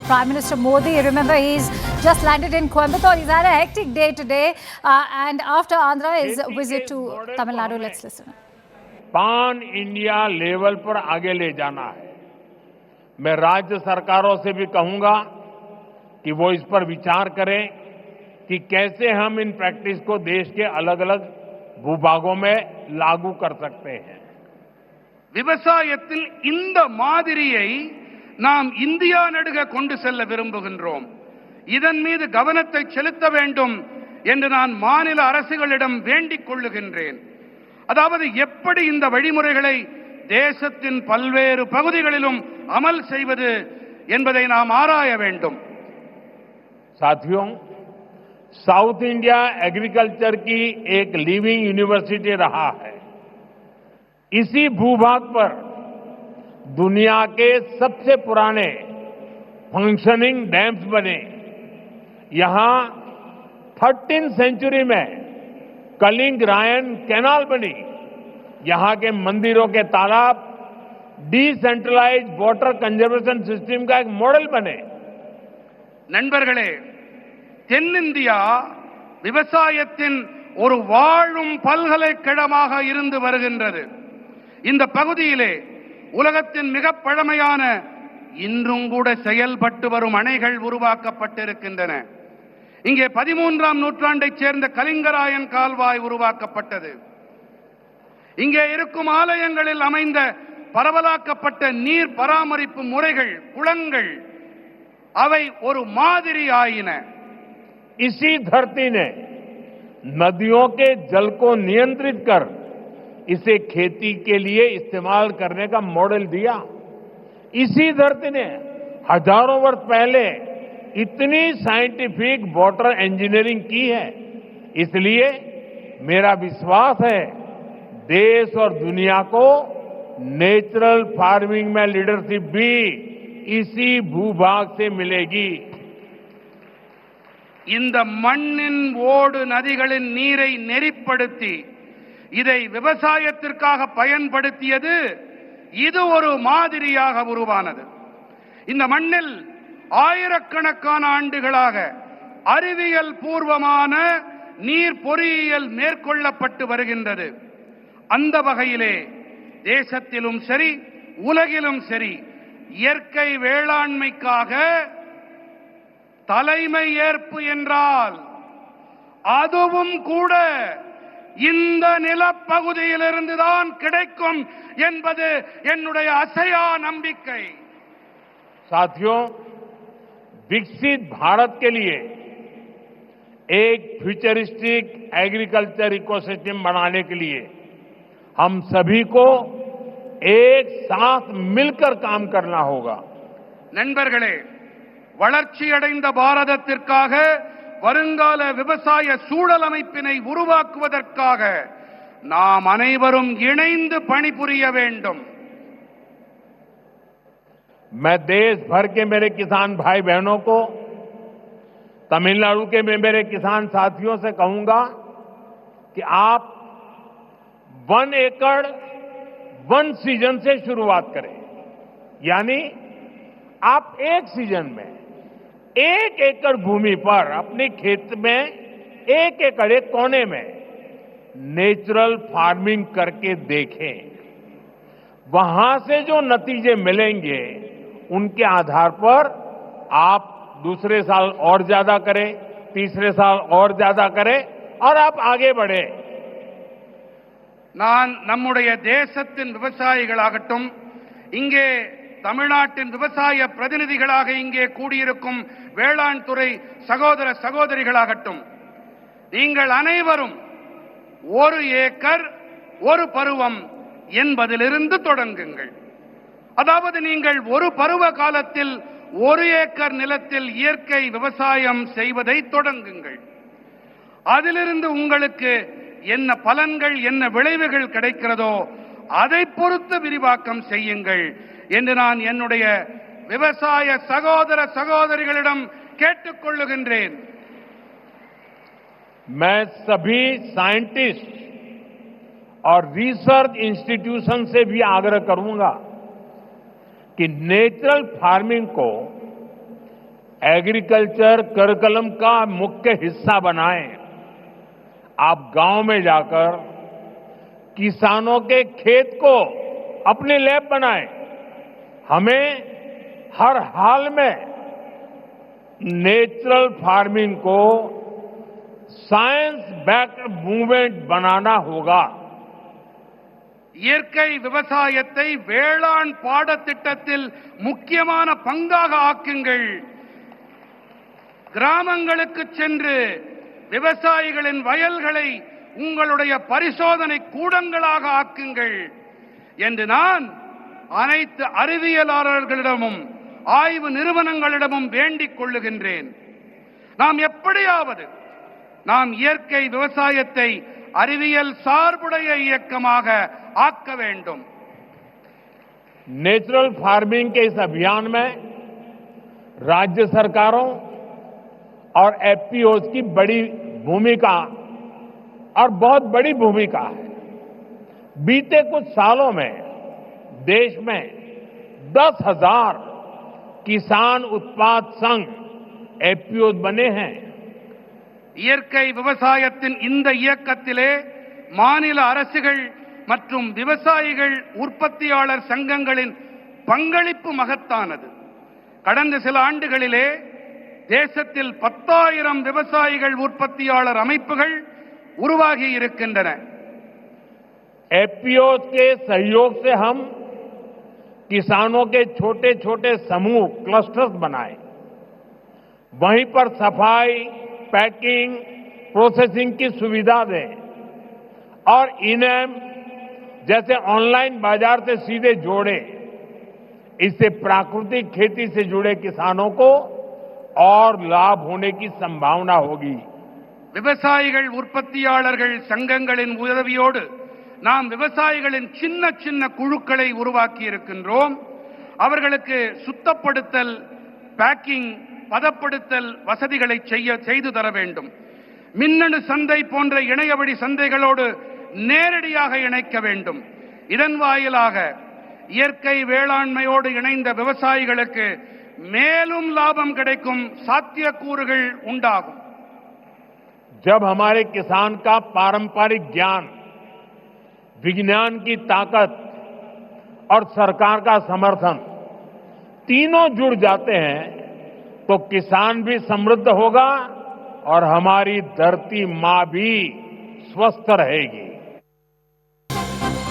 Prime Minister Modi. Remember, he's just landed in Coimbatore. He's had a hectic day today. And after Andhra, his visit to Tamil Nadu. Let's listen. पान India level पर आगे ले जाना है। मैं राज्य सरकारों से भी कहूंगा कि वो इस पर विचार करें कि कैसे हम इन प्रैक्टिस को देश के अलग अलग भूभागों में लागू कर सकते हैं। விவசாயத்தில் இந்த மாதிரியை நாம் இந்தியா நடுக கொண்டு செல்ல விரும்புகின்றோம். இதன் மீது கவனத்தை செலுத்த வேண்டும் என்று நான் மாநில அரசுகளிடம் வேண்டிக் கொள்ளுகின்றேன். அதாவது எப்படி இந்த வழிமுறைகளை தேசத்தின் பல்வேறு பகுதிகளிலும் அமல் செய்வது என்பதை நாம் ஆராய வேண்டும். साथियों, साउथ इंडिया एग्रीकल्चर की एक लिविंग यूनिवर्सिटी रहा है। इसी भूभाग पर दुनिया के सबसे पुराने फंक्शनिंग डैम्स बने। यहां 13th सेंचुरी में कलिंग रायन कैनाल बनी। यहां के मंदिरों के तालाब डिसेंट्रलाइज्ड वाटर कंजर्वेशन सिस्टम का एक मॉडल बने। நண்பர்களே, தென்னிந்தியா விவசாயத்தின் ஒரு வாழும் பல்கலைக்கழகமாக இருந்து வருகின்றது. இந்த பகுதியிலே உலகத்தின் மிக பழமையான இன்றும் கூட செயல்பட்டு வரும் அணைகள் உருவாக்கப்பட்டிருக்கின்றன. இங்கே 13ஆம் நூற்றாண்டைச் சேர்ந்த கலிங்கராயன் கால்வாய் உருவாக்கப்பட்டது. இங்கே இருக்கும் ஆலயங்களில் அமைந்த பரவலாக்கப்பட்ட நீர் பராமரிப்பு முறைகள், குளங்கள், அவை ஒரு மாதிரி ஆயின. इसी धरती ने नदियों के जल को नियंत्रित कर इसे खेती के लिए इस्तेमाल करने का मॉडल दिया। इसी धरती ने हजारों वर्ष पहले इतनी साइंटिफिक वाटर इंजीनियरिंग की है। इसलिए मेरा विश्वास है देश और दुनिया को नेचुरल फार्मिंग में लीडरशिप भी इसी भूभाग से मिलेगी। இந்த மண்ணின் ஓடு நதிகளின் நீரை நெறிப்படுத்தி இதை விவசாயத்திற்காக பயன்படுத்தியது இது ஒரு மாதிரியாக உருவானது. இந்த மண்ணில் ஆயிரக்கணக்கான ஆண்டுகளாக அறிவியல் பூர்வமான நீர் பொறியியல் மேற்கொள்ளப்பட்டு வருகின்றது. அந்த வகையிலே தேசத்திலும் சரி உலகிலும் சரி இயற்கை வேளாண்மைக்காக தலைமை ஏற்பு என்றால் அதுவும் கூட இந்த நிலப்பகுதியிலிருந்துதான் கிடைக்கும் என்பது என்னுடைய அசையா நம்பிக்கை. साथियों, विकसित भारत के लिए एक फ्यूचरिस्टिक एग्रीकल्चर इकोसिस्टम बनाने के लिए हम सभी को एक साथ मिलकर काम करना होगा. நண்பர்களே, வளர்ச்சியடைந்த பாரதத்திற்காக வருங்கால விவசாய சூழல் அமைப்பினை உருவாக்குவதற்காக நாம் அனைவரும் இணைந்து பணிபுரிய வேண்டும். मैं देश भर के मेरे किसान भाई बहनों को, तमिलनाडु के मेरे किसान साथियों से कहूंगा कि आप 1 एकड़ 1 सीजन से शुरुआत करें। यानी आप एक सीजन में 1 एकड़ भूमि पर अपने खेत में 1 एकड़ एक कोने में नेचुरल फार्मिंग करके देखें। वहां से जो नतीजे मिलेंगे उनके आधार पर आप दूसरे साल और ज्यादा करें, तीसरे साल और ज्यादा करें और आप आगे बढ़े. நான் நம்முடைய தேசத்தின் விவசாயிகளாகட்டும், இங்கே தமிழ்நாட்டின் விவசாய பிரதிநிதிகளாக இங்கே கூடியிருக்கும் வேளாண் துறை சகோதர சகோதரிகளாகட்டும், நீங்கள் அனைவரும் 1 ஏக்கர் 1 பருவம் என்பதிலிருந்து தொடங்குங்கள். அதாவது நீங்கள் ஒரு பருவ காலத்தில் 1 ஏக்கர் நிலத்தில் இயற்கை விவசாயம் செய்வதை தொடங்குங்கள். அதிலிருந்து உங்களுக்கு என்ன பலன்கள், என்ன விளைவுகள் கிடைக்கிறதோ அதை பொறுத்து விரிவாக்கம் செய்யுங்கள் என்று நான் என்னுடைய விவசாய சகோதர சகோதரிகளிடம் கேட்டுக்கொள்ளுகின்றேன். मैं सभी साइंटिस्ट और रिसर्च इंस्टीट्यूशन से भी आग्रह करूंगा कि नेचुरल फार्मिंग को एग्रीकल्चर करिकुलम का मुख्य हिस्सा बनाएं। आप गांव में जाकर किसानों के खेत को अपनी लैब बनाएं। हमें हर हाल में नेचुरल फार्मिंग को साइंस बैक्ड मूवमेंट बनाना होगा। இயற்கை விவசாயத்தை வேளாண் பாடத்திட்டத்தில் முக்கியமான பங்காக ஆக்குங்கள். கிராமங்களுக்கு சென்று விவசாயிகளின் வயல்களை உங்களுடைய பரிசோதனை கூடங்களாக ஆக்குங்கள் என்று நான் அனைத்து அறிவியலாளர்களிடமும் ஆய்வு நிறுவனங்களிடமும் வேண்டிக் கொள்ளுகின்றேன். நாம் எப்படியாவது நாம் இயற்கை விவசாயத்தை அறிவியல் சார்புடைய இயக்கமாக ஆக்க வேண்டும். नेचुरल फार्मिंग के इस अभियान में राज्य सरकारों और एफपीओज की बड़ी भूमिका और बहुत बड़ी भूमिका है। बीते कुछ सालों में देश में 10,000 किसान उत्पाद संघ एफपीओज बने हैं। இயற்கை விவசாயத்தின் இந்த இயக்கத்திலே மாநில அரசுகள் மற்றும் விவசாயிகள் உற்பத்தியாளர் சங்கங்களின் பங்களிப்பு மகத்தானது. கடந்த சில ஆண்டுகளிலே தேசத்தில் 10,000 விவசாயிகள் உற்பத்தியாளர் அமைப்புகள் உருவாகி இருக்கின்றன. एफपीओज के सहयोग से हम किसानों के छोटे छोटे समूह क्लस्टर्स बनाए, वहीं पर सफाई, पैकिंग, प्रोसेसिंग की सुविधा दें और इनेम जैसे ऑनलाइन बाजार से सीधे जोड़े। इससे प्राकृतिक खेती से जुड़े किसानों को और लाभ होने की संभावना होगी। விவசாயிகள் உற்பத்தியாளர்கள் சங்கங்களின் உதவியோடு நாம் விவசாயிகளின் சின்ன சின்ன குழுக்களை உருவாக்கி இருக்கின்றோம். அவர்களுக்கு சுத்தப்படுத்தல், பேக்கிங், பதப்படுத்தல் வசதிகளை செய்து தர வேண்டும். மின்னணு சந்தை போன்ற இணையவழி சந்தைகளோடு நேரடியாக இணைக்க வேண்டும். இதன் வாயிலாக இயற்கை வேளாண்மையோடு இணைந்த விவசாயிகளுக்கு மேலும் லாபம் கிடைக்கும் சாத்தியக்கூறுகள் உண்டாகும். जब हमारे किसान का पारंपरिक ज्ञान, विज्ञान की ताकत और सरकार का समर्थन तीनों जुड़ जाते हैं तो किसान भी समृद्ध होगा और हमारी धरती मां भी स्वस्थ रहेगी।